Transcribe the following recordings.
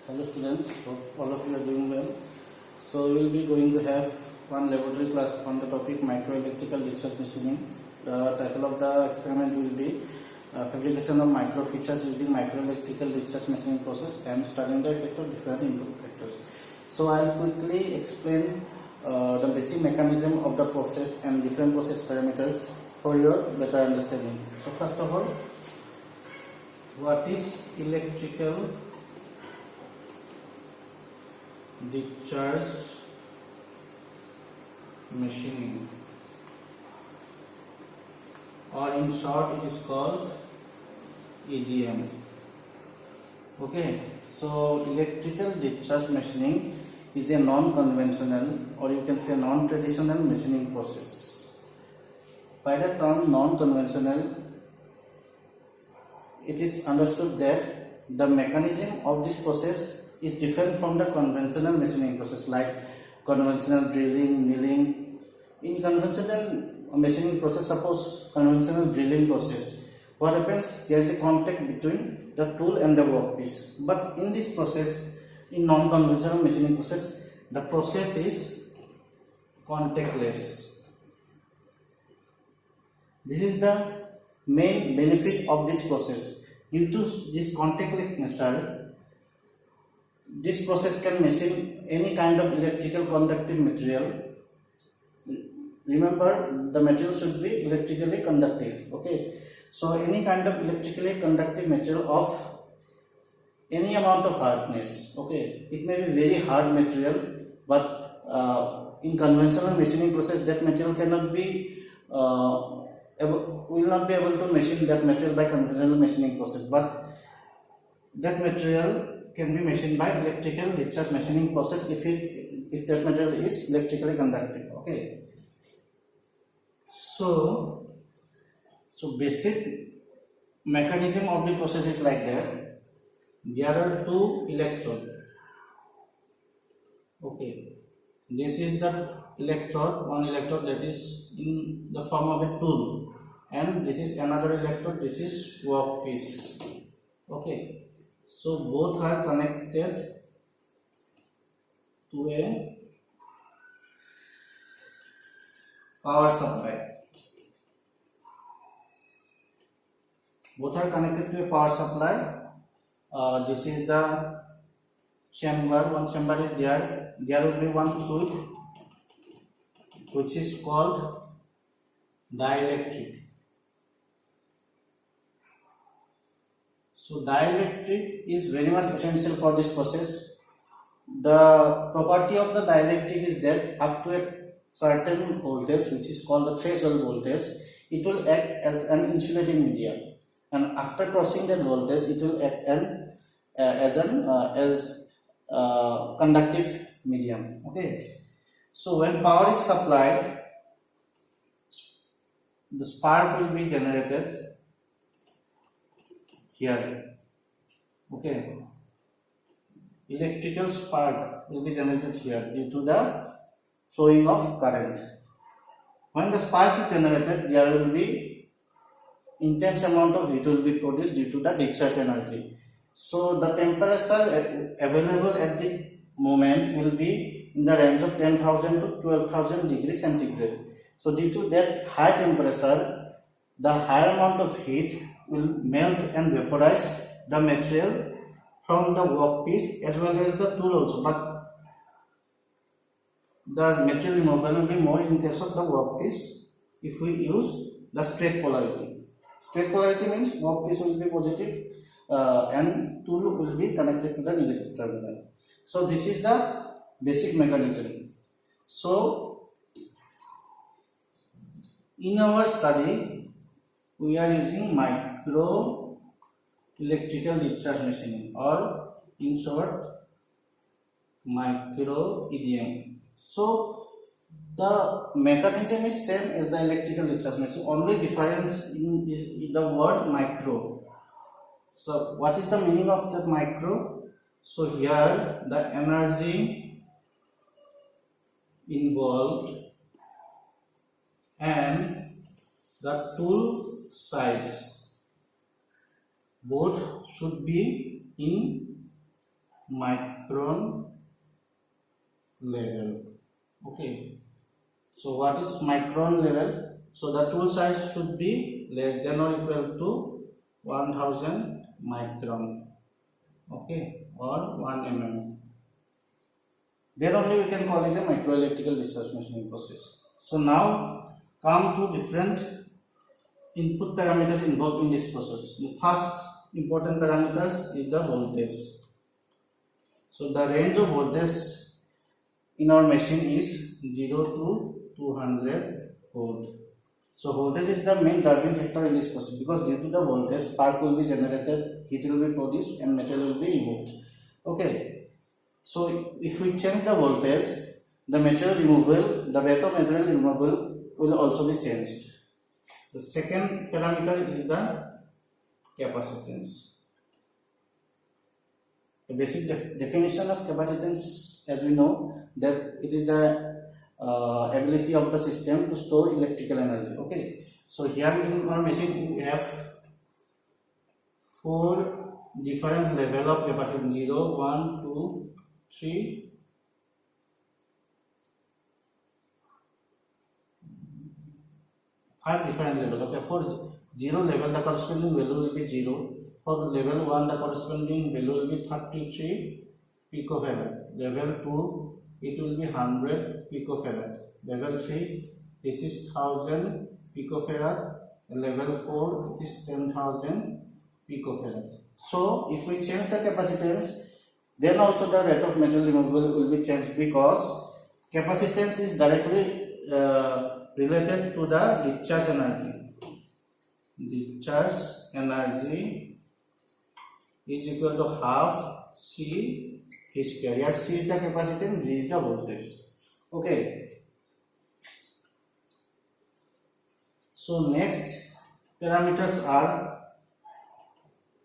Hello students, hope all of you are doing well. So we will be going to have one laboratory class on the topic microelectrical discharge machining. The title of the experiment will be fabrication of micro features using microelectrical discharge machining process and studying the effect of different input factors. So I will quickly explain the basic mechanism of the process and different process parameters for your better understanding. So first of all, what is electrical discharge machining, or in short it is called EDM. Okay, so electrical discharge machining is a non-conventional, or you can say non-traditional machining process. By the term non-conventional, it is understood that the mechanism of this process is different from the conventional machining process, like conventional drilling, milling. In conventional machining process, suppose conventional drilling process, what happens? There is a contact between the tool and the workpiece. But in this process, in non-conventional machining process, the process is contactless. This is the main benefit of this process. Due to this contactless nature, this process can machine any kind of electrical conductive material. Remember, the material should be electrically conductive. Okay, so any kind of electrically conductive material of any amount of hardness. Okay, it may be very hard material, but in conventional machining process, that material cannot be will not be able to machine that material by conventional machining process, but that material can be machined by electrical discharge machining process if that material is electrically conductive. Okay, so basic mechanism of the process is like that. There are two electrodes. Okay, this is the electrode, one electrode that is in the form of a tool, and this is another electrode, this is workpiece. Okay, so both are connected to a power supply. Both are connected to a power supply. This is the chamber. One chamber is there. There will be one fluid which is called dielectric. So dielectric is very much essential for this process. The property of the dielectric is that up to a certain voltage, which is called the threshold voltage, it will act as an insulating medium, and after crossing that voltage, it will act as conductive medium. Okay, so when power is supplied, the spark will be generated here. Okay, electrical spark will be generated here due to the flowing of current. When the spark is generated, there will be intense amount of heat will be produced due to the discharge energy. So the temperature available at the moment will be in the range of 10,000 to 12,000 degrees centigrade. So due to that high temperature, the higher amount of heat will melt and vaporize the material from the workpiece as well as the tool also, but the material removal will be more in case of the workpiece if we use the straight polarity. Straight polarity means workpiece will be positive and tool will be connected to the negative terminal. So this is the basic mechanism. So in our study, we are using micro electrical discharge machining, or in short micro EDM. So the mechanism is same as the electrical discharge machining, only difference is the word micro. So what is the meaning of that micro? So here the energy involved and the tool size both should be in micron level. Okay, so what is micron level? So the tool size should be less than or equal to 1000 micron, okay, or 1 mm. Then only we can call it a microelectrical discharge machining process. So now come to different input parameters involved in this process. The first important parameters is the voltage. So the range of voltage in our machine is 0 to 200 volt. So voltage is the main driving factor in this process, because due to the voltage, spark will be generated, heat will be produced, and material will be removed. Okay. So if we change the voltage, the material removal, the rate of material removal will also be changed. The second parameter is the capacitance. The basic definition of capacitance, as we know, that it is the ability of the system to store electrical energy. Okay, so here in our machine we have 4 different level of capacitance: 0, 1, 2, 3, 5 different level. Okay, for 0 level the corresponding value will be 0. For level 1 the corresponding value will be 33 picofarad. Level 2 it will be 100 picofarad. Level 3 this is 1000 picofarad. Level 4 it is 10,000 picofarad. So if we change the capacitance, then also the rate of material removal will be changed, because capacitance is directly related to the discharge energy. Discharge energy is equal to half C V square. Here C is the capacitance, V is the voltage. Okay. So next parameters are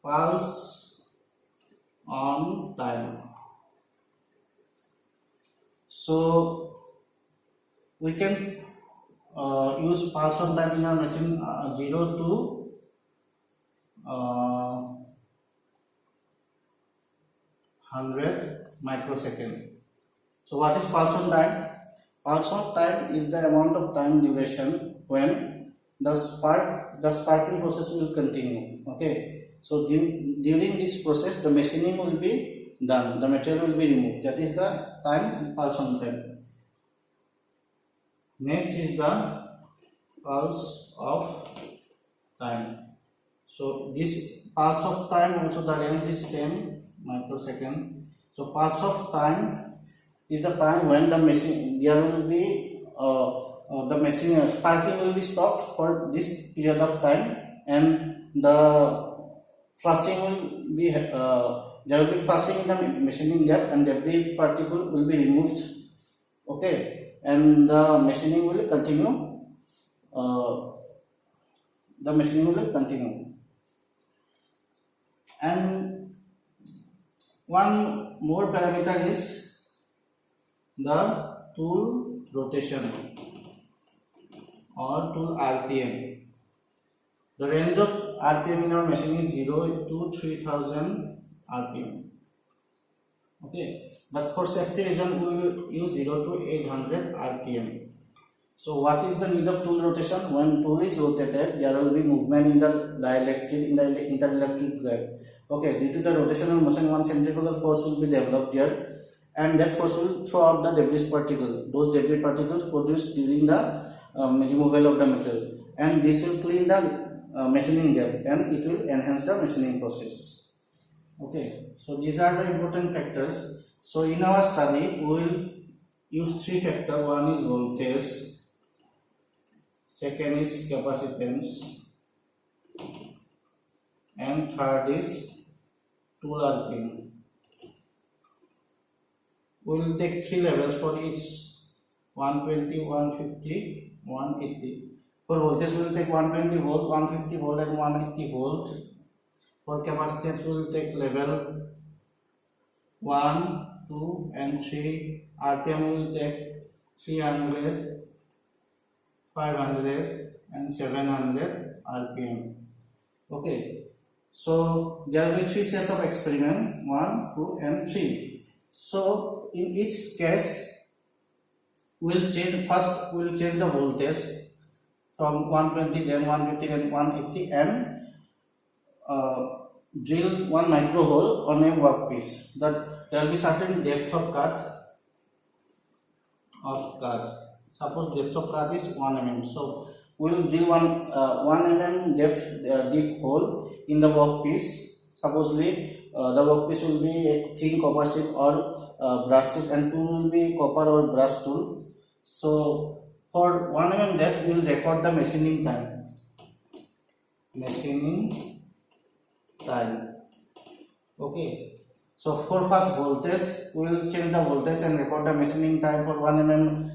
pulse on time. So we can use pulse on time in our machine 0 to 100 microsecond. So what is pulse on time? Pulse on time is the amount of time duration when the sparking process will continue. Okay, so during this process the machining will be done, the material will be removed. That is the time, pulse on time. Next is the pulse of time. So this pulse of time also the range is same, microsecond. So pulse of time is the time when the machine, there will be the machine sparking will be stopped for this period of time, and the flushing will be there will be flushing in the machining gap, and every particle will be removed. Okay, and the machining will continue. The machining will continue. And one more parameter is the tool rotation or tool RPM. The range of RPM in our machine is 0 to 3000 RPM. Okay, but for safety reason we will use 0 to 800 RPM. So what is the need of tool rotation? When tool is rotated, there will be movement in the dielectric, in the interelectric gap. Okay, due to the rotational motion, one centrifugal force will be developed here, and that force will throw out the debris particle. Those debris particles produced during the removal of the material, and this will clean the machining gap, and it will enhance the machining process. Okay, so these are the important factors. So in our study, we will use 3 factors. One is voltage, second is capacitance, and third is tool RPM. We will take 3 levels for each: 120, 150, 180. For voltage we will take 120 volt, 150 volt and 180 volt. For capacitance we will take level 1, 2 and 3. RPM we will take 300, 500 and 700 RPM. Okay. So there will be 3 sets of experiment, 1, 2 and 3. So in each case we'll change the voltage from 120, then 150, then 180 and drill 1 micro hole on a workpiece. That there will be certain depth of cut. Suppose depth of cut is 1 mm. So we will drill 1 mm depth deep hole in the workpiece. Supposedly the workpiece will be a thin copper sheet or brush sheet, and tool will be copper or brush tool. So for 1 mm depth we will record the machining time. Okay. So for first voltage, we will change the voltage and record the machining time for 1 mm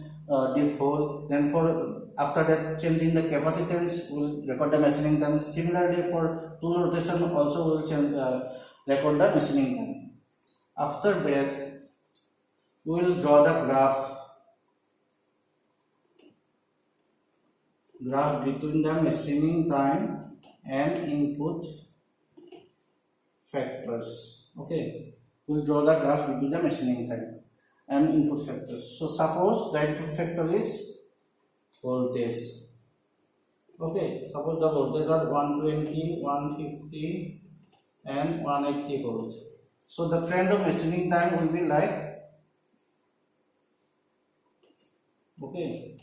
deep hole. Then for after that, changing the capacitance, we will record the machining time. Similarly, for tool rotation also we will change, record the machining time. After that, we will draw the graph between the machining time and input factors. Okay, we'll draw the graph between the machining time and input factors. So suppose the input factor is voltage. Okay, suppose the voltage are 120, 150 and 180 volts. So the trend of machining time will be like, okay,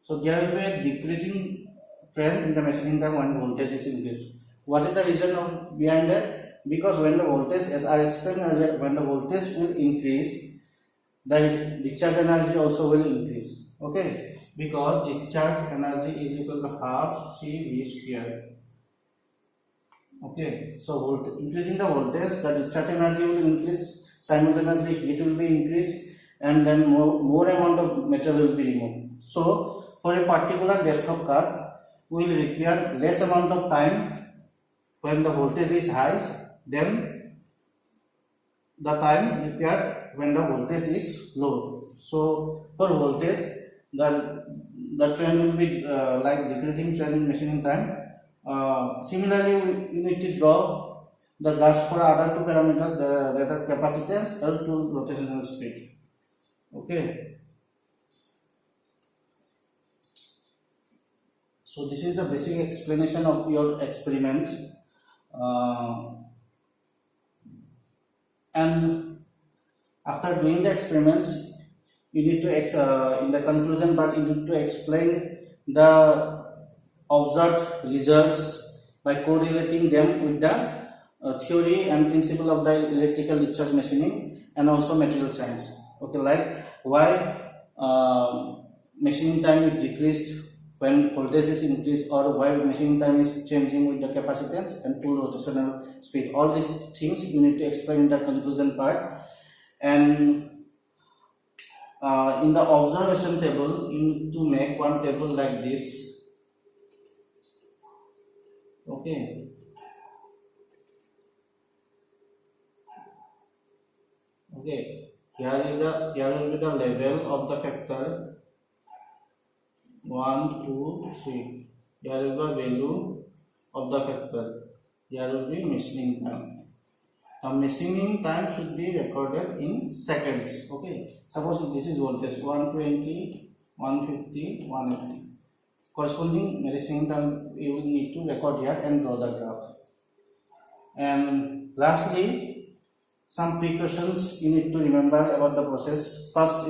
so there will be a decreasing trend in the machining time when voltage is increased. What is the reason behind that? Because when the voltage, as I explained earlier, when the voltage will increase, the discharge energy also will increase. Okay, because discharge energy is equal to half CV square. Okay, so increasing the voltage, the discharge energy will increase, simultaneously heat will be increased, and then more amount of material will be removed. So for a particular depth of cut, we will require less amount of time when the voltage is high than the time required when the voltage is low. So for voltage, the trend will be like decreasing trend in machining time. Similarly, we need to draw the graphs for other 2 parameters, the capacitance and tool rotational speed. Okay. So this is the basic explanation of your experiment. And after doing the experiments, you need to in the conclusion part, you need to explain the observed results by correlating them with the theory and principle of the electrical discharge machining and also material science. Okay, like why machining time is decreased when voltage is increased, or why machining time is changing with the capacitance and tool rotational speed. All these things you need to explain in the conclusion part. And in the observation table, you need to make one table like this. Okay. Okay. Here will be the level of the factor 1, 2, 3. Here will be value of the factor. Here will be machining time. Now machining time should be recorded in seconds. Okay. Suppose this is voltage 120, 150, 180. Corresponding machining time you will need to record here and draw the graph. And lastly, some precautions you need to remember about the process. First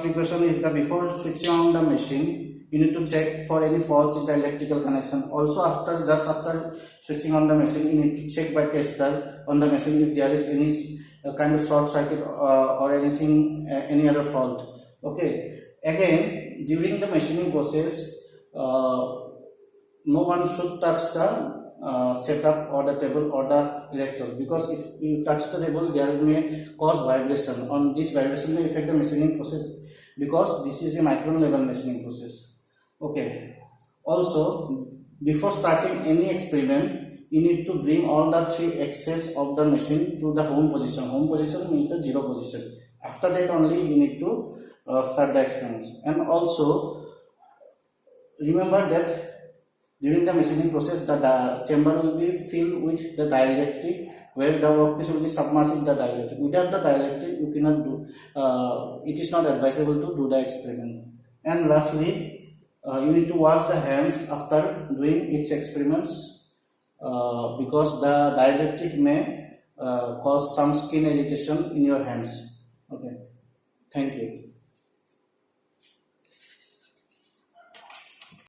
precaution is that before switching on the machine, you need to check for any faults in the electrical connection. Also, just after switching on the machine, you need to check by tester on the machine if there is any kind of short circuit or anything, any other fault. Okay. Again, during the machining process, no one should touch the setup or the table or the electrode, because if you touch the table, there may cause vibration. On this vibration may affect the machining process, because this is a micron level machining process. Okay. Also, before starting any experiment, you need to bring all the 3 axes of the machine to the home position. Home position means the 0 position. After that only you need to start the experiments. And also remember that During the machining process, the chamber will be filled with the dielectric, where the workpiece will be submerged in the dielectric. Without the dielectric, you cannot do. It is not advisable to do the experiment. And lastly, you need to wash the hands after doing each experiments, because the dielectric may cause some skin irritation in your hands. Okay, thank you.